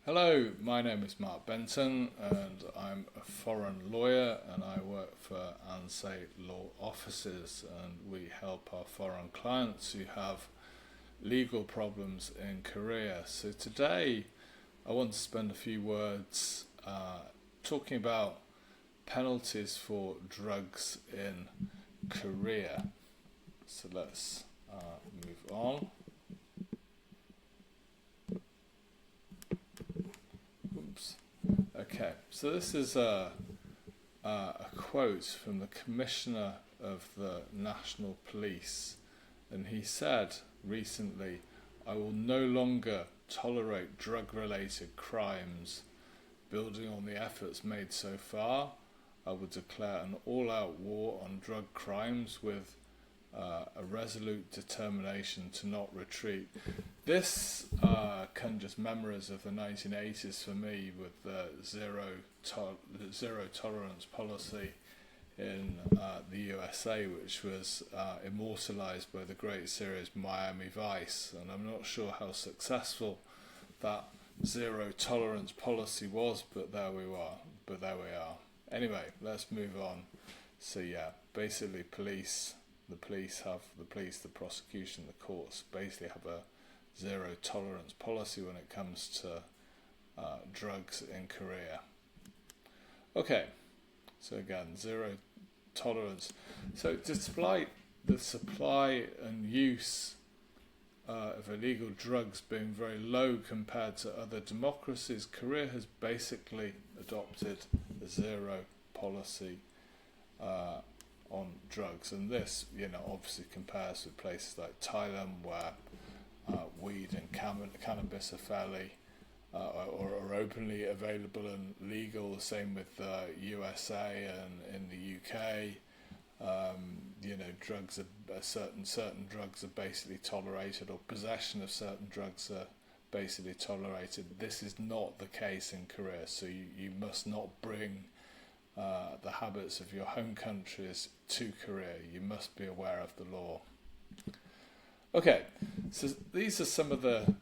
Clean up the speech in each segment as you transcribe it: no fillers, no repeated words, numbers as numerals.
Hello, my name is Mark Benton and I'm a foreign lawyer and I work for Hansan Law Offices, and we help our foreign clients who have legal problems in Korea. So today I want to spend a few words talking about penalties for drugs in Korea. So let's move on. Oops. Okay, so this is a quote from the Commissioner of the National Police, and he said recently, "I will no longer tolerate drug-related crimes. Building on the efforts made so far, I will declare an all-out war on drug crimes with a resolute determination to not retreat." This conjures memories of the 1980s for me, with the zero tolerance policy in the USA, which was immortalized by the great series Miami Vice. And I'm not sure how successful that zero tolerance policy was, but there we are. Anyway, let's move on. So yeah, basically the prosecution, the courts basically have a zero tolerance policy when it comes to drugs in Korea. Okay, so again, zero tolerance. So despite the supply and use of illegal drugs being very low compared to other democracies, Korea has basically adopted a zero policy on drugs, and this, obviously compares with places like Thailand, where weed and cannabis are fairly or openly available and legal. The same with the USA and in the UK. Drugs are certain drugs are basically tolerated, or possession of certain drugs are basically tolerated. This is not the case in Korea, so you must not bring the habits of your home countries to Korea. You must be aware of the law. Okay, so these are some of the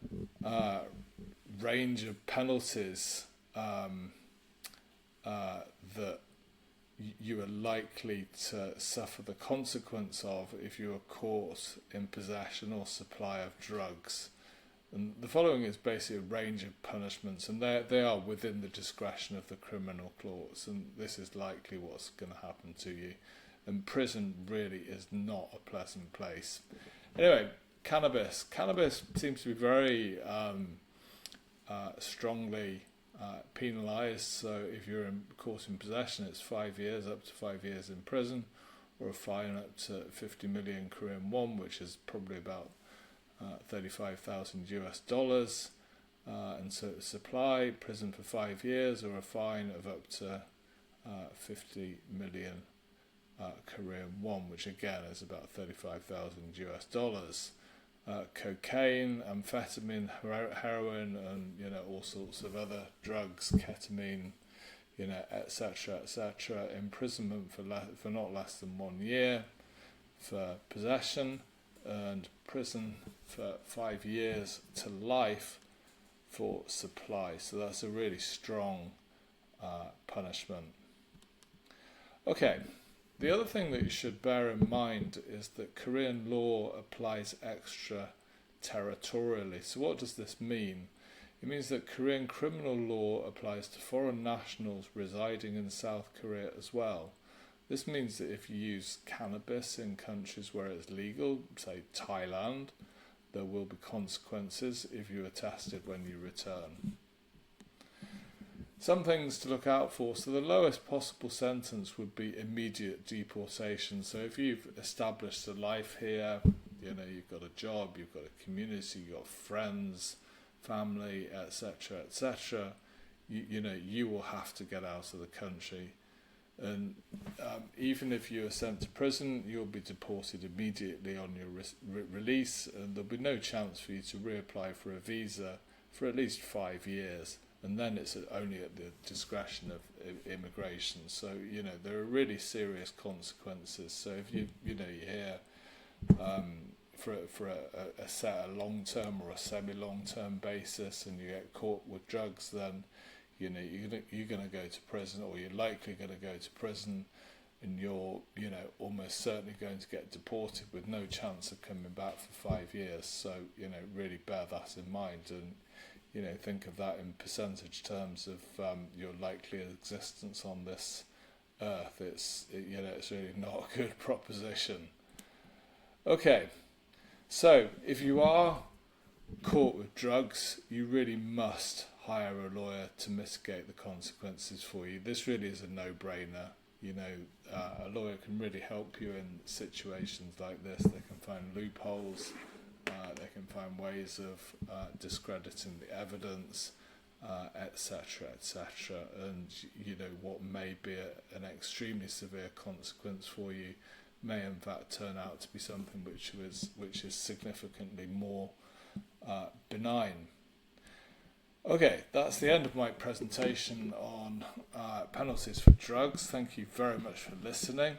range of penalties that you are likely to suffer the consequence of if you are caught in possession or supply of drugs. And the following is basically a range of punishments, and they are within the discretion of the criminal courts, and this is likely what's going to happen to you. And prison really is not a pleasant place. Anyway, cannabis. Cannabis seems to be very strongly penalised. So if you're caught in possession, it's 5 years, up to 5 years in prison, or a fine up to 50 million Korean won, which is probably about $35,000. And so supply, prison for 5 years, or a fine of up to 50 million Korean won, which again is about $35,000. Cocaine, amphetamine, heroin, and all sorts of other drugs, ketamine, etc. Imprisonment for not less than 1 year for possession, and prison for 5 years to life for supply. So that's a really strong punishment. Okay. The other thing that you should bear in mind is that Korean law applies extraterritorially. So what does this mean? It means that Korean criminal law applies to foreign nationals residing in South Korea as well. This means that if you use cannabis in countries where it's legal, say Thailand, there will be consequences if you are tested when you return. Some things to look out for. So the lowest possible sentence would be immediate deportation. So if you've established a life here, you've got a job, you've got a community, you've got friends, family, etc., you will have to get out of the country. And even if you are sent to prison, you'll be deported immediately on your release, and there'll be no chance for you to reapply for a visa for at least 5 years. And then it's only at the discretion of immigration. So there are really serious consequences. So if you hear a long-term or a semi-long-term basis, and you get caught with drugs, then you're going to go to prison, or you're likely going to go to prison, and you're almost certainly going to get deported with no chance of coming back for 5 years. So really bear that in mind, and think of that in percentage terms of your likely existence on this earth. It's really not a good proposition. Okay, so if you are caught with drugs, you really must hire a lawyer to mitigate the consequences for you. This really is a no-brainer. A lawyer can really help you in situations like this. They can find loopholes, they can find ways of discrediting the evidence, etc., etc. And what may be an extremely severe consequence for you may in fact turn out to be something which is significantly more benign. Okay, that's the end of my presentation on penalties for drugs. Thank you very much for listening.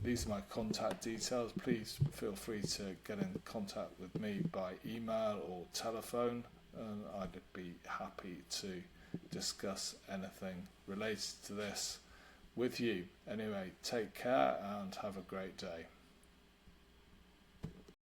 These are my contact details. Please feel free to get in contact with me by email or telephone, and I'd be happy to discuss anything related to this with you. Anyway, take care and have a great day.